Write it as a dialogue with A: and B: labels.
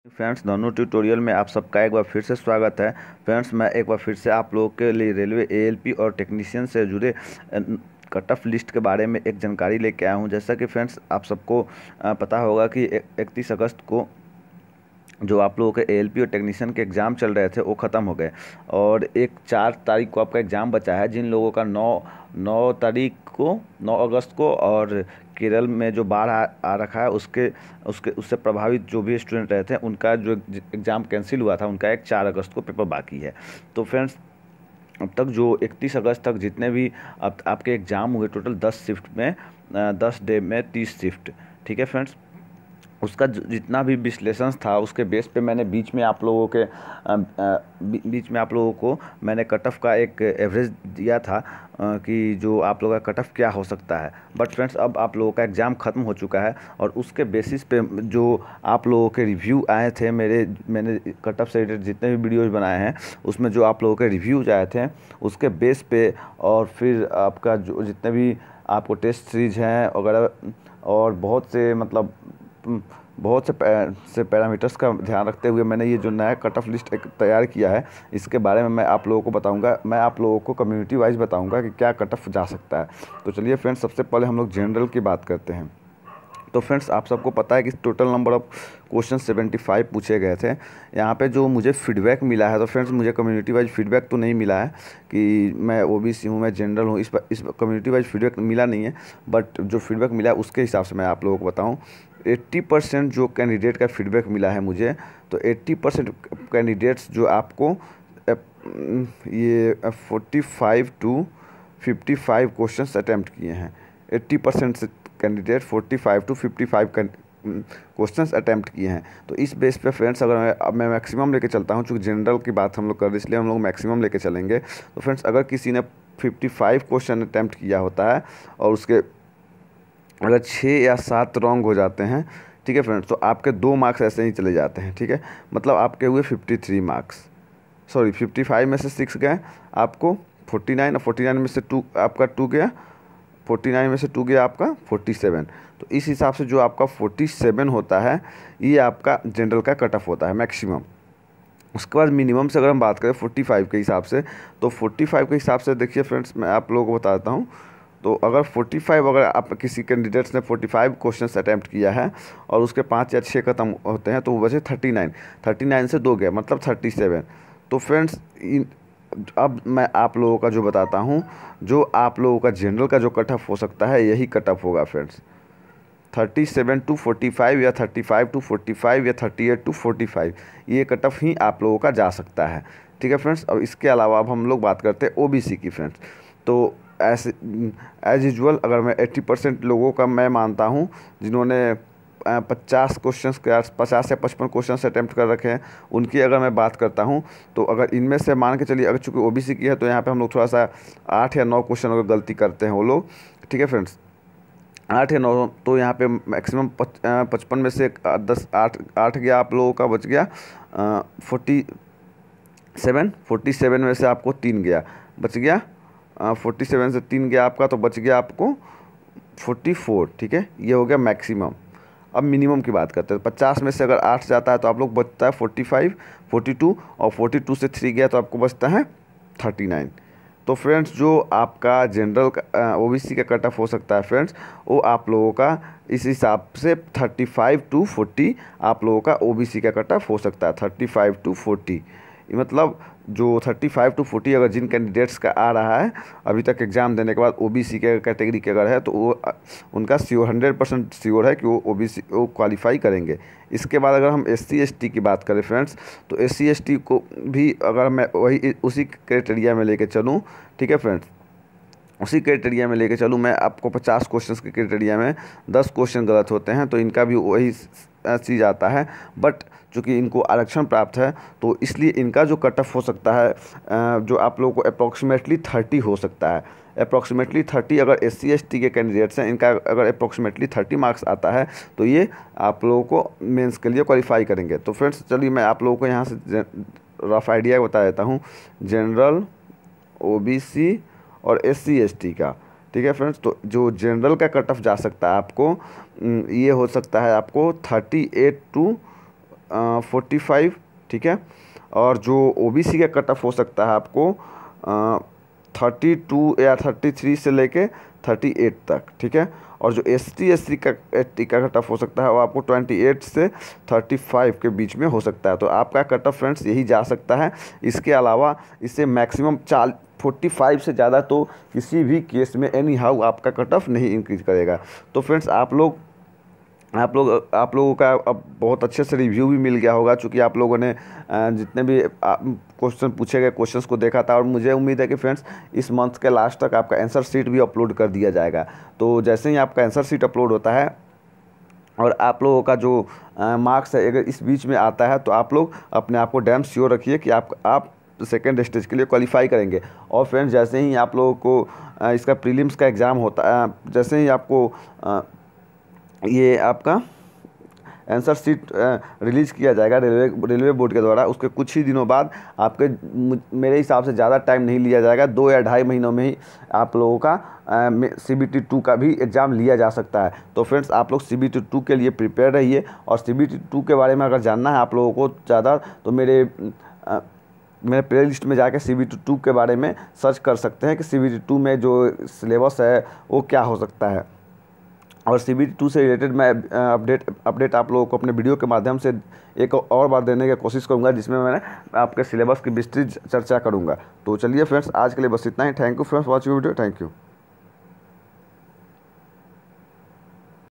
A: Friends, दोनों tutorial में आप सबका एक बार फिर से स्वागत है। फ्रेंड्स, मैं एक बार फिर से आप लोगों के लिए रेलवे एएलपी और टेक्नीशियन से जुड़े कट ऑफ लिस्ट के बारे में एक जानकारी लेके आया हूं। जैसा कि फ्रेंड्स आप सबको पता होगा कि 31 अगस्त को जो आप लोगों के एएलपी और टेक्नीशियन के एग्ज़ाम चल रहे थे वो ख़त्म हो गए और 4 तारीख को आपका एग्ज़ाम बचा है। जिन लोगों का 9 अगस्त को और केरल में जो बाढ़ आ रखा है उससे प्रभावित जो भी स्टूडेंट रहे थे उनका जो एग्ज़ाम कैंसिल हुआ था, उनका 4 अगस्त को पेपर बाकी है। तो फ्रेंड्स, अब तक जो 31 अगस्त तक जितने भी अब आपके एग्ज़ाम हुए, टोटल 10 शिफ्ट में 10 डे में 30 शिफ्ट, ठीक है फ्रेंड्स। उसका जितना भी विश्लेषण था उसके बेस पे मैंने बीच में आप लोगों को मैंने कट ऑफ का एक एवरेज दिया था कि जो आप लोगों का कट ऑफ क्या हो सकता है। बट फ्रेंड्स, अब आप लोगों का एग्ज़ाम ख़त्म हो चुका है और उसके बेसिस पे जो आप लोगों के रिव्यू आए थे, मैंने कट ऑफ से रिलेटेड जितने भी वीडियोज़ बनाए हैं उसमें जो आप लोगों के रिव्यूज आए थे उसके बेस पे, और फिर आपका जो जितने भी आपको टेस्ट सीरीज हैं वगैरह और बहुत से पैरामीटर्स का ध्यान रखते हुए मैंने ये जो नया कट ऑफ लिस्ट एक तैयार किया है, इसके बारे में मैं आप लोगों को बताऊंगा। मैं आप लोगों को कम्युनिटी वाइज बताऊंगा कि क्या कट ऑफ जा सकता है। तो चलिए फ्रेंड्स, सबसे पहले हम लोग जनरल की बात करते हैं। तो फ्रेंड्स, आप सबको पता है कि टोटल नंबर ऑफ क्वेश्चन 75 पूछे गए थे। यहाँ पे जो मुझे फीडबैक मिला है, तो फ्रेंड्स मुझे कम्युनिटी वाइज फीडबैक तो नहीं मिला है कि मैं ओबीसी हूँ, मैं जनरल हूँ, इस कम्युनिटी वाइज फीडबैक मिला नहीं है। बट जो फीडबैक मिला है उसके हिसाब से मैं आप लोगों को बताऊँ, 80% जो कैंडिडेट का फीडबैक मिला है मुझे, तो 80% कैंडिडेट्स जो आपको ये 45 to 55 क्वेश्चन अटैम्प्ट किए हैं। 80% से कैंडिडेट 45 to 55 क्वेश्चंस अटैम्प्ट किए हैं। तो इस बेस पे फ्रेंड्स, अगर मैं मैक्सिमम लेके चलता हूँ, चूँकि जनरल की बात हम लोग कर रहे हैं इसलिए हम लोग मैक्सिमम लेके चलेंगे। तो फ्रेंड्स, अगर किसी ने 55 क्वेश्चन अटैम्प्ट किया होता है और उसके अगर 6 या 7 रॉन्ग हो जाते हैं, ठीक है फ्रेंड्स, तो आपके 2 मार्क्स ऐसे ही चले जाते हैं। ठीक है, मतलब आपके हुए 53 मार्क्स, सॉरी 55 में से 6 गए आपको 49, और 49 में से 2 आपका 2 गया, 49 में से 2 गया आपका 47। तो इस हिसाब से जो आपका 47 होता है ये आपका जनरल का कट ऑफ होता है मैक्सिमम। उसके बाद मिनिमम से अगर हम बात करें 45 के हिसाब से, तो 45 के हिसाब से देखिए फ्रेंड्स, मैं आप लोगों को बताता हूँ। तो अगर 45, अगर आप किसी कैंडिडेट्स ने 45 क्वेश्चन अटैम्प्ट किया है और उसके 5 या 6 खत्म होते हैं, तो वो बचे 39 से 2 गए, मतलब 37। तो फ्रेंड्स, अब मैं आप लोगों का जो बताता हूँ, जो आप लोगों का जनरल का जो कट ऑफ हो सकता है यही कट ऑफ होगा फ्रेंड्स, 37 to 45 या 35 to 45 या 38 to 45, ये कट ऑफ ही आप लोगों का जा सकता है। ठीक है फ्रेंड्स, अब इसके अलावा अब हम लोग बात करते हैं ओबीसी की फ्रेंड्स। तो एज यूजुअल, अगर मैं 80% लोगों का मैं मानता हूँ जिन्होंने 50 क्वेश्चन के 50 से 55 क्वेश्चन अटैम्प्ट कर रखे हैं, उनकी अगर मैं बात करता हूं, तो अगर इनमें से मान के चलिए, अगर चूँकि ओबीसी की है तो यहाँ पे हम लोग थोड़ा सा 8 या 9 क्वेश्चन अगर गलती करते हैं वो लोग, ठीक है फ्रेंड्स, 8 या 9, तो यहाँ पे मैक्सिमम 55 में से 8 गया आप लोगों का, बच गया 47 में से आपको 3 गया, बच गया 47 से 3 गया आपका, तो बच गया आपको 44। ठीक है, ये हो गया मैक्सिमम। अब मिनिमम की बात करते हैं, 50 में से अगर 8 जाता है तो आप लोग बचता है 45, 42, और 42 से 3 गया तो आपको बचता है 39। तो फ्रेंड्स, जो आपका जनरल का ओबीसी का कट ऑफ हो सकता है फ्रेंड्स, वो आप लोगों का इस हिसाब से 35 to 40 आप लोगों का ओबीसी का कट ऑफ हो सकता है, 35 to 40। मतलब जो 35 to 40 अगर जिन कैंडिडेट्स का आ रहा है अभी तक एग्ज़ाम देने के बाद, ओबीसी के कैटेगरी के अगर है, तो वो उनका 100% श्योर है कि वो ओबीसी वो क्वालिफाई करेंगे। इसके बाद अगर हम एससी एसटी की बात करें फ्रेंड्स, तो एससी एसटी को भी अगर मैं वही उसी क्राइटेरिया में लेके चलूँ, ठीक है फ्रेंड्स, उसी क्राइटेरिया में लेके चलूँ मैं, आपको 50 क्वेश्चन के क्राइटेरिया में 10 क्वेश्चन गलत होते हैं तो इनका भी वही चीज़ आता है। बट चूँकि इनको आरक्षण प्राप्त है तो इसलिए इनका जो कट ऑफ हो सकता है, जो आप लोगों को अप्रॉक्सीमेटली 30 हो सकता है। अप्रॉक्सीमेटली 30 अगर एससी एसटी के कैंडिडेट्स हैं, इनका अगर अप्रॉक्सीमेटली 30 मार्क्स आता है तो ये आप लोगों को मेंस के लिए क्वालिफाई करेंगे। तो फ्रेंड्स, चलिए मैं आप लोगों को यहाँ से रफ आइडिया बता देता हूँ जनरल, ओबीसी और एससी एसटी का। ठीक है फ्रेंड्स, तो जो जनरल का कट ऑफ जा सकता है आपको, ये हो सकता है आपको 38 to 45, ठीक है। और जो ओबीसी का कट ऑफ हो सकता है आपको 32 या 33 से लेके 38 तक, ठीक है। और जो ST का कट ऑफ हो सकता है वो आपको 28 से 35 के बीच में हो सकता है। तो आपका कट ऑफ फ्रेंड्स यही जा सकता है। इसके अलावा इससे मैक्सिमम 45 से ज़्यादा तो किसी भी केस में एनी हाउ आपका कट ऑफ नहीं इंक्रीज करेगा। तो फ्रेंड्स आप लोगों का अब बहुत अच्छे से रिव्यू भी मिल गया होगा, चूँकि आप लोगों ने जितने भी क्वेश्चन पूछे गए क्वेश्चंस को देखा था। और मुझे उम्मीद है कि फ्रेंड्स इस मंथ के लास्ट तक आपका आंसर शीट भी अपलोड कर दिया जाएगा। तो जैसे ही आपका आंसर शीट अपलोड होता है और आप लोगों का जो मार्क्स है अगर इस बीच में आता है, तो आप लोग अपने आप को डैम श्योर रखिए कि आप सेकेंड स्टेज के लिए क्वालिफाई करेंगे। और फ्रेंड्स जैसे ही आप लोगों को इसका प्रीलिम्स का एग्ज़ाम होता है, जैसे ही आपको ये आपका आंसर शीट रिलीज़ किया जाएगा रेलवे बोर्ड के द्वारा, उसके कुछ ही दिनों बाद आपके मेरे हिसाब से ज़्यादा टाइम नहीं लिया जाएगा, 2 या ढाई महीनों में ही आप लोगों का CBT 2 का भी एग्ज़ाम लिया जा सकता है। तो फ्रेंड्स आप लोग CBT 2 के लिए प्रिपेयर रहिए। और CBT 2 के बारे में अगर जानना है आप लोगों को ज़्यादा, तो मेरे प्ले लिस्ट में जाकर CBT 2 के बारे में सर्च कर सकते हैं कि CBT 2 में जो सिलेबस है वो क्या हो सकता है। और CBT 2 से रिलेटेड मैं अपडेट आप लोगों को अपने वीडियो के माध्यम से एक और बार देने की कोशिश करूंगा, जिसमें मैं आपके सिलेबस की विस्तृत चर्चा करूंगा। तो चलिए फ्रेंड्स आज के लिए बस इतना ही। Thank you friends watching video. Thank you.